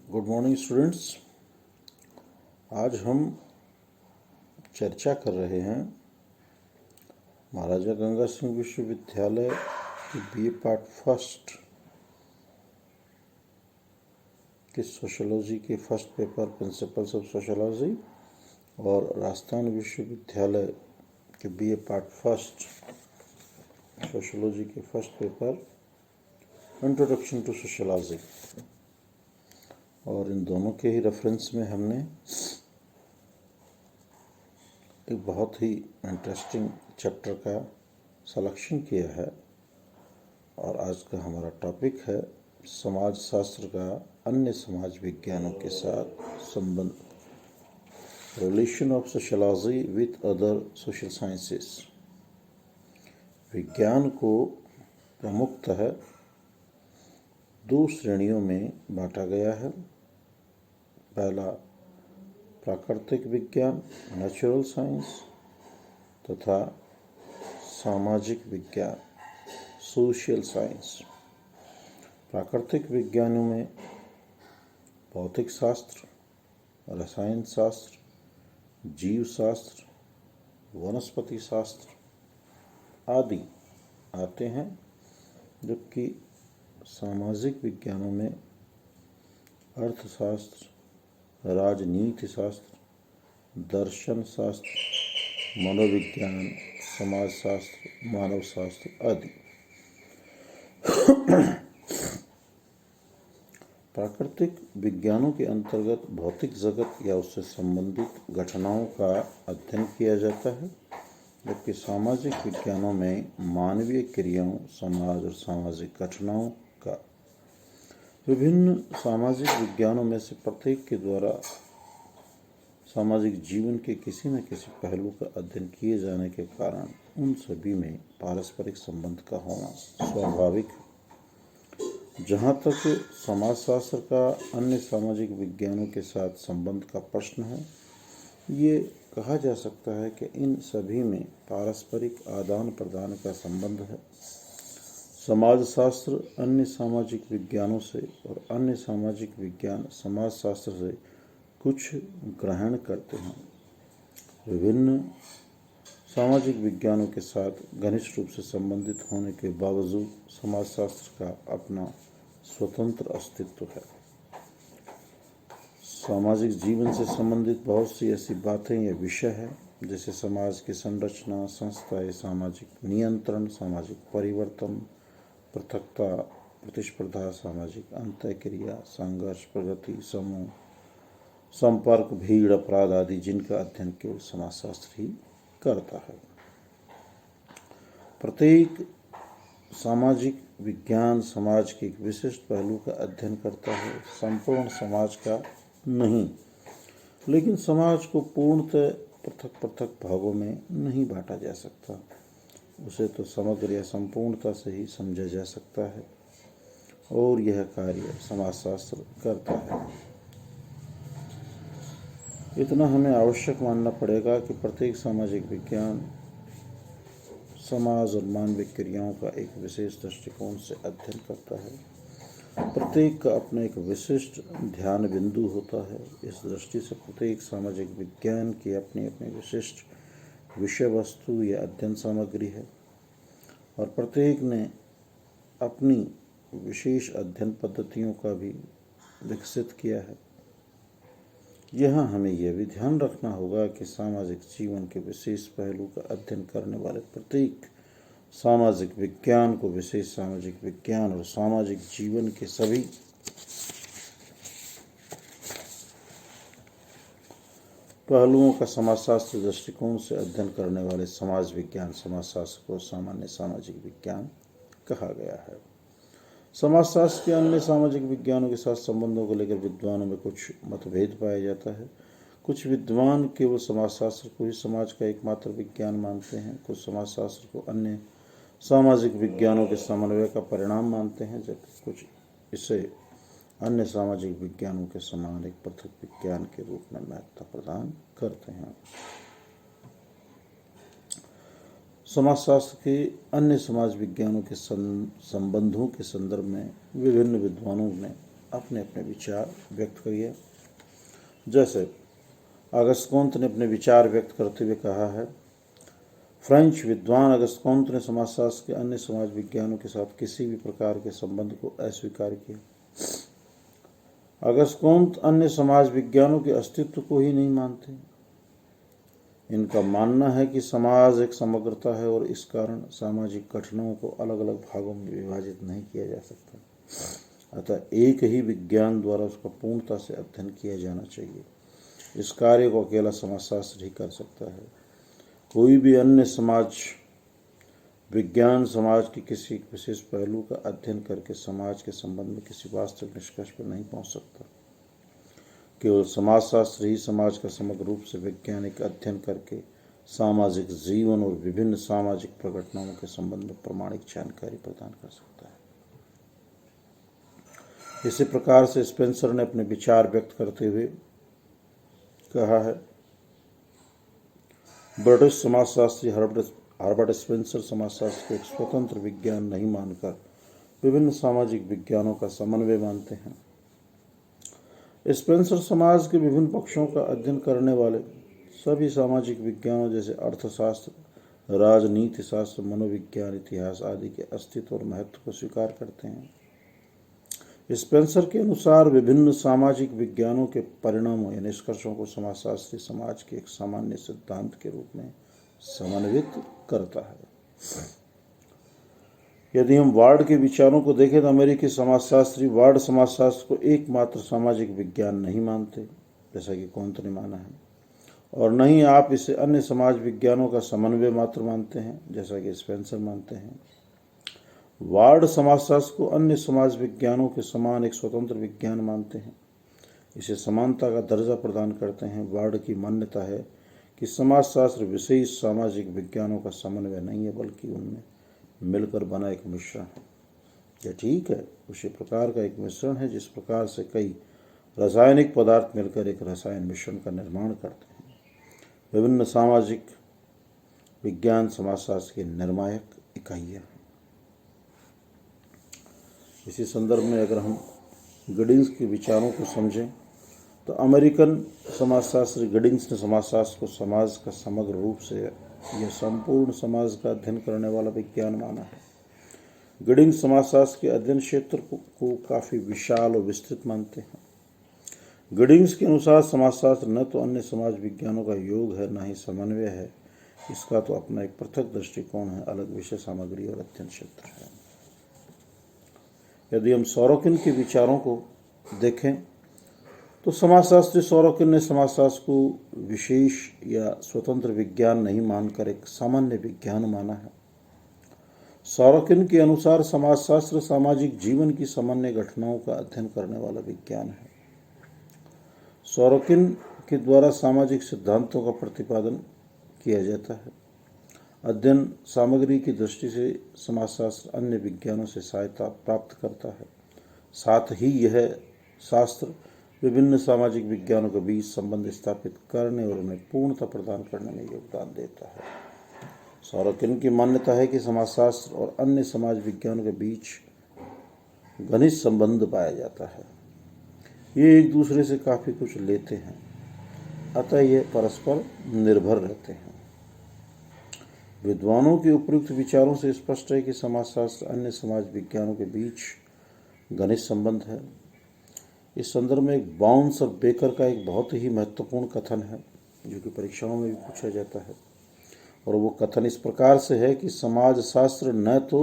Good morning students. आज हम चर्चा कर रहे हैं महाराजा गंगा सिंह विश्वविद्यालय की बीए पार्ट फर्स्ट के सोशियोलॉजी के first paper principles of sociology और राजस्थान विश्वविद्यालय के बीए पार्ट फर्स्ट सोशियोलॉजी के first paper introduction to sociology, और इन दोनों के ही रेफरेंस में हमने एक बहुत ही इंटरेस्टिंग चैप्टर का सिलेक्शन किया है। और आज का हमारा टॉपिक है समाज शास्त्र का अन्य समाज विज्ञानों के साथ संबंध, relation of sociology with other social sciences. विज्ञान को प्रमुखतः दो श्रेणियों में बांटा गया है। पहला प्राकृतिक विज्ञान नेचुरल साइंस तथा सामाजिक विज्ञान सोशल साइंस। प्राकृतिक विज्ञानों में भौतिक शास्त्र, रसायन शास्त्र, जीव शास्त्र, वनस्पति शास्त्र आदि आते हैं, जबकि सामाजिक विज्ञानों में अर्थशास्त्र, राजनीति शास्त्र, दर्शन शास्त्र, मनोविज्ञान, समाजशास्त्र, मानव शास्त्र आदि। प्राकृतिक विज्ञानों के अंतर्गत भौतिक जगत या उससे संबंधित घटनाओं का अध्ययन किया जाता है, जबकि सामाजिक विज्ञानों में मानवीय क्रियाओं, समाज और सामाजिक घटनाओं का। विभिन्न सामाजिक विज्ञानों में से प्रत्येक के द्वारा सामाजिक जीवन के किसी न किसी पहलू का अध्ययन किए जाने के कारण उन सभी में पारस्परिक संबंध का होना स्वाभाविक है। जहाँ तक समाजशास्त्र का अन्य सामाजिक विज्ञानों के साथ संबंध का प्रश्न है, ये कहा जा सकता है कि इन सभी में पारस्परिक आदान प्रदान का संबंध है। समाजशास्त्र अन्य सामाजिक विज्ञानों से और अन्य सामाजिक विज्ञान समाजशास्त्र से कुछ ग्रहण करते हैं। विभिन्न सामाजिक विज्ञानों के साथ घनिष्ठ रूप से संबंधित होने के बावजूद समाजशास्त्र का अपना स्वतंत्र अस्तित्व है। सामाजिक जीवन से संबंधित बहुत सी ऐसी बातें या विषय हैं, जैसे समाज की संरचना, संस्थाएं, सामाजिक नियंत्रण, सामाजिक परिवर्तन, पृथकता, प्रतिस्पर्धा, सामाजिक अंतःक्रिया, संघर्ष, प्रगति, समूह, संपर्क, भीड़, अपराध आदि, जिनका अध्ययन केवल समाजशास्त्र ही करता है। प्रत्येक सामाजिक विज्ञान समाज के एक विशिष्ट पहलू का अध्ययन करता है, संपूर्ण समाज का नहीं। लेकिन समाज को पूर्णतः पृथक पृथक भागों में नहीं बांटा जा सकता, उसे तो समग्र या संपूर्णता से ही समझा जा सकता है, और यह कार्य समाजशास्त्र करता है। इतना हमें आवश्यक मानना पड़ेगा कि प्रत्येक सामाजिक विज्ञान समाज और मानवीय क्रियाओं का एक विशेष दृष्टिकोण से अध्ययन करता है। प्रत्येक का अपना एक विशिष्ट ध्यान बिंदु होता है। इस दृष्टि से प्रत्येक सामाजिक विज्ञान की अपनी अपनी विशिष्ट विषय वस्तु या अध्ययन सामग्री है, और प्रत्येक ने अपनी विशेष अध्ययन पद्धतियों का भी विकसित किया है। यहाँ हमें यह भी ध्यान रखना होगा कि सामाजिक जीवन के विशेष पहलू का अध्ययन करने वाले प्रत्येक सामाजिक विज्ञान को विशेष सामाजिक विज्ञान और सामाजिक जीवन के सभी पहलुओं का समाजशास्त्र दृष्टिकोण से अध्ययन करने वाले समाज विज्ञान समाजशास्त्र को सामान्य सामाजिक विज्ञान कहा गया है। समाजशास्त्र के अन्य सामाजिक विज्ञानों के साथ संबंधों को लेकर विद्वानों में कुछ मतभेद पाया जाता है। कुछ विद्वान केवल समाजशास्त्र को ही समाज का एकमात्र विज्ञान मानते हैं, कुछ समाजशास्त्र को अन्य सामाजिक विज्ञानों के समन्वय का परिणाम मानते हैं, जबकि कुछ इसे अन्य सामाजिक विज्ञानों के समान एक पृथक विज्ञान के रूप में महत्व प्रदान करते हैं। समाजशास्त्र के अन्य समाज विज्ञानों के संबंधों के संदर्भ में विभिन्न विद्वानों ने अपने अपने विचार व्यक्त करिए। जैसे अगस्त कोंत ने अपने विचार व्यक्त करते हुए कहा है, फ्रेंच विद्वान अगस्त कोंत ने समाजशास्त्र के अन्य समाज विज्ञानों के साथ किसी भी प्रकार के संबंध को अस्वीकार किया। अगस्त कोंत अन्य समाज विज्ञानों के अस्तित्व को ही नहीं मानते। इनका मानना है कि समाज एक समग्रता है और इस कारण सामाजिक घटनाओं को अलग अलग भागों में विभाजित नहीं किया जा सकता। अतः एक ही विज्ञान द्वारा उसका पूर्णता से अध्ययन किया जाना चाहिए। इस कार्य को अकेला समाजशास्त्र ही कर सकता है। कोई भी अन्य समाज विज्ञान समाज के किसी विशेष पहलू का अध्ययन करके समाज के संबंध में किसी वास्तविक निष्कर्ष पर नहीं पहुंच सकता। केवल समाजशास्त्र ही समाज का समग्र रूप से वैज्ञानिक अध्ययन करके सामाजिक जीवन और विभिन्न सामाजिक प्रघटनाओं के संबंध में प्रामाणिक जानकारी प्रदान कर सकता है। इसी प्रकार से स्पेंसर ने अपने विचार व्यक्त करते हुए कहा है, ब्रिटिश समाजशास्त्री हर्बर्ट स्पेंसर समाजशास्त्र को एक स्वतंत्र विज्ञान नहीं मानकर विभिन्न सामाजिक विज्ञानों का समन्वय मानते हैं। स्पेंसर समाज के विभिन्न पक्षों का अध्ययन करने वाले सभी सामाजिक विज्ञानों जैसे अर्थशास्त्र, राजनीति शास्त्र, मनोविज्ञान, इतिहास आदि के अस्तित्व और महत्व को स्वीकार करते हैं। स्पेंसर के अनुसार विभिन्न सामाजिक विज्ञानों के परिणामों या निष्कर्षों को समाजशास्त्री समाज के एक सामान्य सिद्धांत के रूप में समन्वित करता है। यदि हम वार्ड के विचारों को देखें तो अमेरिकी समाजशास्त्री वार्ड समाजशास्त्र को एकमात्र सामाजिक विज्ञान नहीं मानते, जैसा कि कोंत ने माना है, और न ही आप इसे अन्य समाज विज्ञानों का समन्वय मात्र मानते हैं, जैसा कि स्पेंसर मानते हैं। वार्ड समाजशास्त्र को अन्य समाज विज्ञानों के समान एक स्वतंत्र विज्ञान मानते हैं, इसे समानता का दर्जा प्रदान करते हैं। वार्ड की मान्यता है कि समाजशास्त्र विशेष सामाजिक विज्ञानों का समन्वय नहीं है, बल्कि उनमें मिलकर बना एक मिश्रण है। यह ठीक है, उसी प्रकार का एक मिश्रण है जिस प्रकार से कई रासायनिक पदार्थ मिलकर एक रसायन मिश्रण का निर्माण करते हैं। विभिन्न सामाजिक विज्ञान समाजशास्त्र की निर्णायक इकाइयाँ हैं। इसी संदर्भ में अगर हम गिडिंग्स के विचारों को समझें तो अमेरिकन समाजशास्त्री गिडिंग्स ने समाजशास्त्र को समाज का समग्र रूप से यह संपूर्ण समाज का अध्ययन करने वाला विज्ञान माना है। गिडिंग्स समाजशास्त्र के अध्ययन क्षेत्र को काफ़ी विशाल और विस्तृत मानते हैं। गिडिंग्स के अनुसार समाजशास्त्र न तो अन्य समाज विज्ञानों का योग है, न ही समन्वय है। इसका तो अपना एक पृथक दृष्टिकोण है, अलग विषय सामग्री और अध्ययन क्षेत्र है। यदि हम सोरोकिन के विचारों को देखें तो समाजशास्त्री सोरोकिन ने समाजशास्त्र को विशेष या स्वतंत्र विज्ञान नहीं मानकर एक सामान्य विज्ञान माना है। सोरोकिन के अनुसार समाजशास्त्र सामाजिक जीवन की सामान्य घटनाओं का अध्ययन करने वाला विज्ञान है। सोरोकिन के द्वारा सामाजिक सिद्धांतों का प्रतिपादन किया जाता है। अध्ययन सामग्री की दृष्टि से समाजशास्त्र अन्य विज्ञानों से सहायता प्राप्त करता है। साथ ही यह शास्त्र विभिन्न सामाजिक विज्ञानों के बीच संबंध स्थापित करने और उन्हें पूर्णता प्रदान करने में योगदान देता है। सोरोकिन की मान्यता है कि समाजशास्त्र और अन्य समाज विज्ञानों के बीच घनिष्ठ संबंध पाया जाता है। ये एक दूसरे से काफ़ी कुछ लेते हैं, अतः ये परस्पर निर्भर रहते हैं। विद्वानों के उपयुक्त विचारों से स्पष्ट है कि समाजशास्त्र अन्य समाज विज्ञानों के बीच घनिष्ठ संबंध है। इस संदर्भ में एक बाउंस और बेकर का एक बहुत ही महत्वपूर्ण कथन है, जो कि परीक्षाओं में भी पूछा जाता है, और वो कथन इस प्रकार से है कि समाजशास्त्र न तो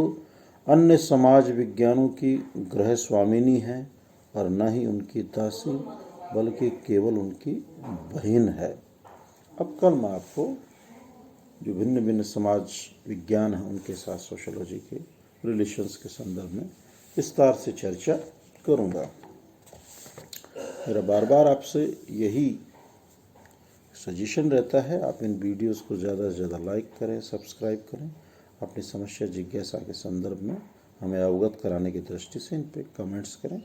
अन्य समाज विज्ञानों की गृह स्वामिनी है और न ही उनकी दासी, बल्कि केवल उनकी बहन है। अब कल मैं आपको जो भिन्न भिन्न समाज विज्ञान हैं उनके साथ सोशोलॉजी के रिलेशंस के संदर्भ में विस्तार से चर्चा करूँगा। मेरा बार बार आपसे यही सजेशन रहता है, आप इन वीडियोस को ज़्यादा से ज़्यादा लाइक करें, सब्सक्राइब करें। अपनी समस्या जिज्ञासा के संदर्भ में हमें अवगत कराने की दृष्टि से इन पे कमेंट्स करें।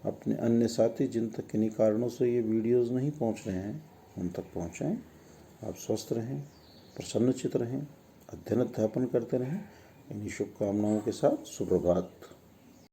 अपने अन्य साथी जिन तक किन्हीं कारणों से ये वीडियोस नहीं पहुंच रहे हैं उन तक पहुंचाएं। आप स्वस्थ रहें, प्रसन्नचित रहें, अध्ययन अध्यापन करते रहें। इन्हीं शुभकामनाओं के साथ सुप्रभात।